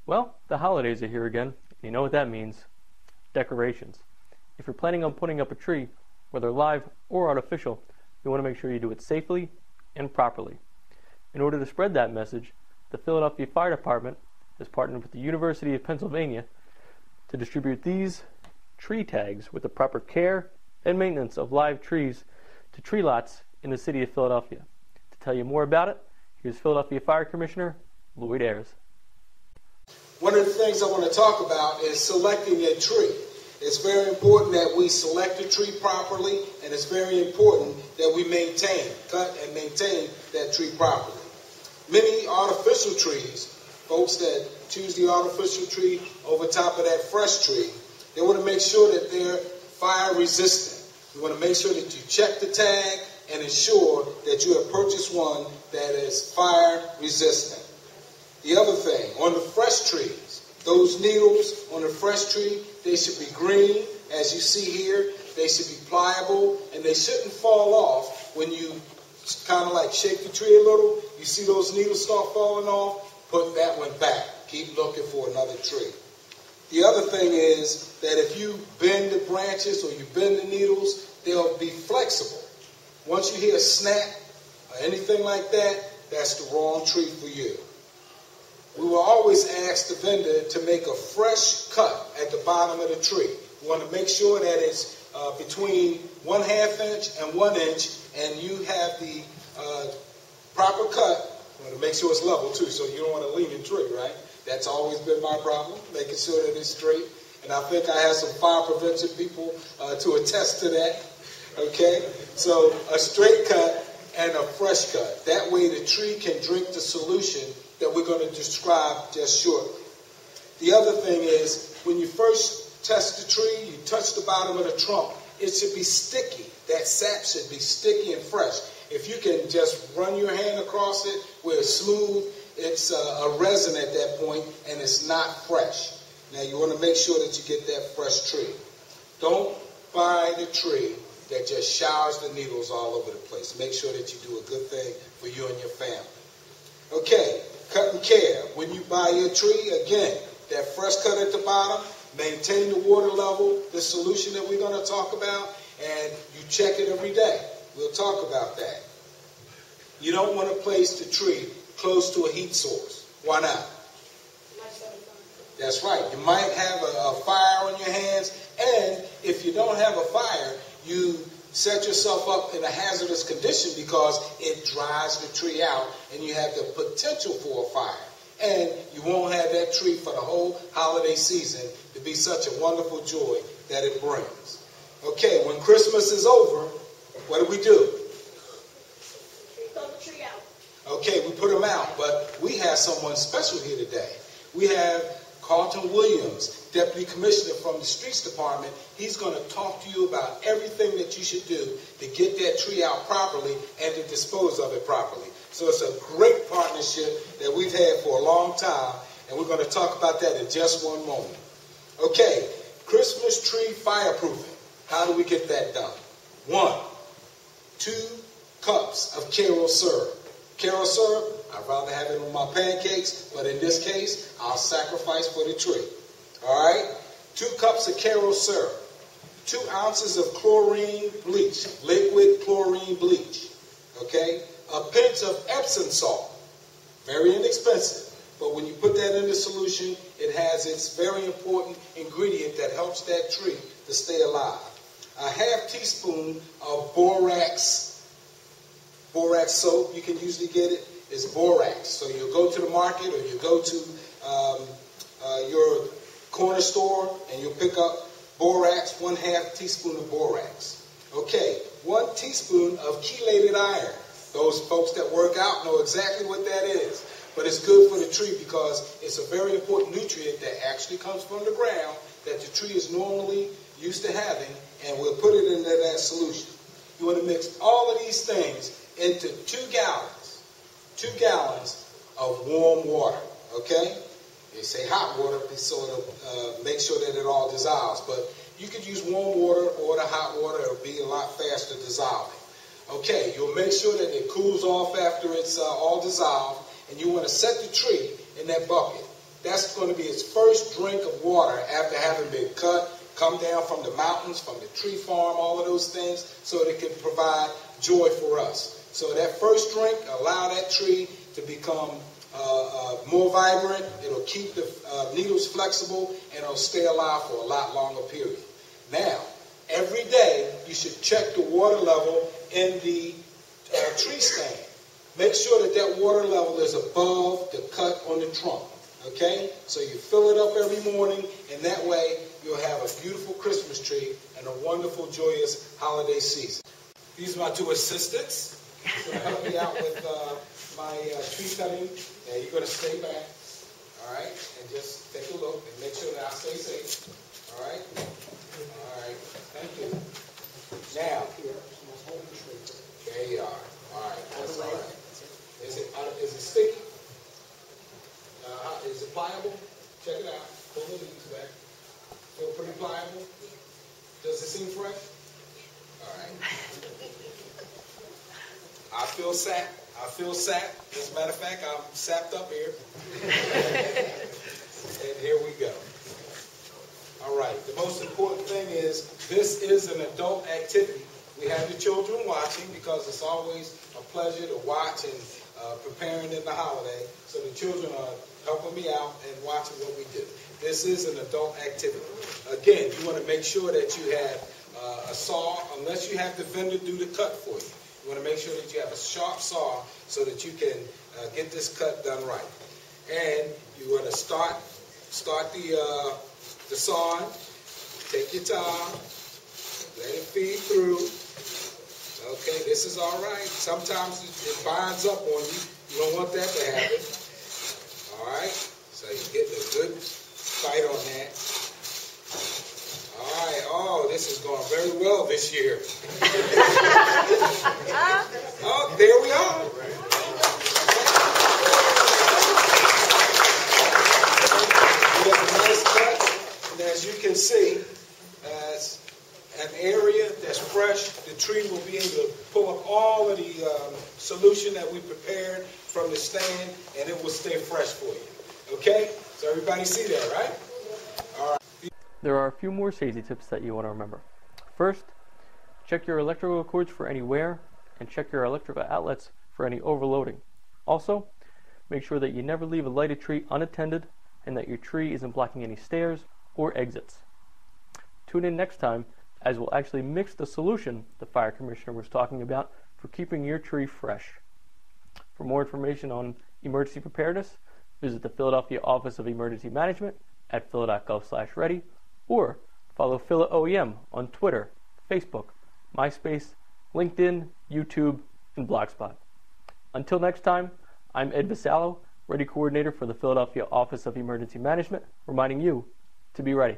Well, the holidays are here again, and you know what that means. Decorations. If you're planning on putting up a tree, whether live or artificial, you want to make sure you do it safely and properly. In order to spread that message, the Philadelphia Fire Department has partnered with the University of Pennsylvania to distribute these tree tags with the proper care and maintenance of live trees to tree lots in the city of Philadelphia. To tell you more about it, here's Philadelphia Fire Commissioner Lloyd Ayers. One of the things I want to talk about is selecting a tree. It's very important that we select a tree properly, and it's very important that we cut and maintain that tree properly. Many artificial trees, folks that choose the artificial tree over top of that fresh tree, they want to make sure that they're fire resistant. You want to make sure that you check the tag and ensure that you have purchased one that is fire resistant. The other thing, on the fresh trees, those needles on the fresh tree, they should be green, as you see here. They should be pliable, and they shouldn't fall off when you kind of like shake the tree a little. You see those needles start falling off, put that one back. Keep looking for another tree. The other thing is that if you bend the branches or you bend the needles, they'll be flexible. Once you hear a snap or anything like that, that's the wrong tree for you. We will always ask the vendor to make a fresh cut at the bottom of the tree. We want to make sure that it's between 1/2 inch and 1 inch, and you have the proper cut. You want to make sure it's level too, so you don't want a leaning tree, right? That's always been my problem, making sure that it's straight. And I think I have some fire prevention people to attest to that. Okay? So a straight cut and a fresh cut. That way the tree can drink the solution that we're going to describe just shortly. The other thing is, when you first test the tree, you touch the bottom of the trunk, it should be sticky. That sap should be sticky and fresh. If you can just run your hand across it where it's smooth, it's a resin at that point, and it's not fresh. Now you want to make sure that you get that fresh tree. Don't buy the tree that just showers the needles all over the place. Make sure that you do a good thing for you and your family. Okay, cut and care. When you buy your tree, again, that fresh cut at the bottom, maintain the water level, the solution that we're going to talk about, and you check it every day. We'll talk about that. You don't want to place the tree close to a heat source. Why not? That's right. You might have a fire on your hands, and if you don't have a fire, you set yourself up in a hazardous condition because it dries the tree out and you have the potential for a fire. And you won't have that tree for the whole holiday season to be such a wonderful joy that it brings. Okay, when Christmas is over, what do? Throw the tree out. Okay, we put them out, but we have someone special here today. We have Carlton Williams, Deputy Commissioner from the Streets Department. He's going to talk to you about everything that you should do to get that tree out properly and to dispose of it properly. So it's a great partnership that we've had for a long time, and we're going to talk about that in just one moment. Okay, Christmas tree fireproofing. How do we get that done? 1, 2 cups of Karo syrup. Karo syrup, I'd rather have it on my pancakes, but in this case, I'll sacrifice for the tree. All right? 2 cups of Karo syrup. 2 ounces of chlorine bleach, liquid chlorine bleach. Okay? A pinch of Epsom salt. Very inexpensive, but when you put that in the solution, it has its very important ingredient that helps that tree to stay alive. A 1/2 teaspoon of borax soap. You can usually get it. It's borax. So you'll go to the market or you go to your corner store and you'll pick up borax, 1/2 teaspoon of borax. Okay, 1 teaspoon of chelated iron. Those folks that work out know exactly what that is. But it's good for the tree because it's a very important nutrient that actually comes from the ground that the tree is normally used to having, and we'll put it into that solution. You want to mix all of these things into 2 gallons. 2 gallons of warm water, okay? They say hot water so it'll make sure that it all dissolves. But you could use warm water or the hot water. It'll be a lot faster dissolving. Okay, you'll make sure that it cools off after it's all dissolved. And you want to set the tree in that bucket. That's going to be its first drink of water after having been cut, come down from the mountains, from the tree farm, all of those things, so that it can provide joy for us. So that first drink, allow that tree to become more vibrant. It'll keep the needles flexible, and it'll stay alive for a lot longer period. Now, every day you should check the water level in the tree stand. Make sure that that water level is above the cut on the trunk. Okay? So you fill it up every morning, and that way you'll have a beautiful Christmas tree and a wonderful, joyous holiday season. These are my two assistants. They're going to help me out with my tree cutting. Now you're going to stay back, all right, and just take a look and make sure that I stay safe. All right? All right. Thank you. Now, there you are. All right. That's all right. Is it sticky? Is it pliable? Check it out. Pull the leaves back. Feel pretty pliable? Does it seem fresh? All right. I feel sapped. As a matter of fact, I'm sapped up here. And here we go. All right. The most important thing is this is an adult activity. We have the children watching because it's always a pleasure to watch and preparing in the holiday. So the children are helping me out and watching what we do. This is an adult activity. Again, you want to make sure that you have a saw, unless you have the vendor do the cut for you. You want to make sure that you have a sharp saw so that you can get this cut done right. And you want to start the sawing. Take your time. Let it feed through. Okay, this is all right. Sometimes it binds up on you. You don't want that to happen. All right, so you're getting a good fight on that. All right, oh, this is going very well this year. Oh, there we are. We have a nice cut, and as you can see, as an area that's fresh, the tree will be able to pull up all of the solution that we prepared from the stand, and it will stay fresh for you. Okay? So everybody see that, right? All right. There are a few more safety tips that you want to remember. First, check your electrical cords for any wear, and check your electrical outlets for any overloading. Also, make sure that you never leave a lighted tree unattended, and that your tree isn't blocking any stairs or exits. Tune in next time as we'll actually mix the solution the fire commissioner was talking about for keeping your tree fresh. For more information on emergency preparedness, visit the Philadelphia Office of Emergency Management at phila.gov/ready, or follow Phila OEM on Twitter, Facebook, MySpace, LinkedIn, YouTube, and Blogspot. Until next time, I'm Ed Vasallo, Ready Coordinator for the Philadelphia Office of Emergency Management, reminding you to be ready.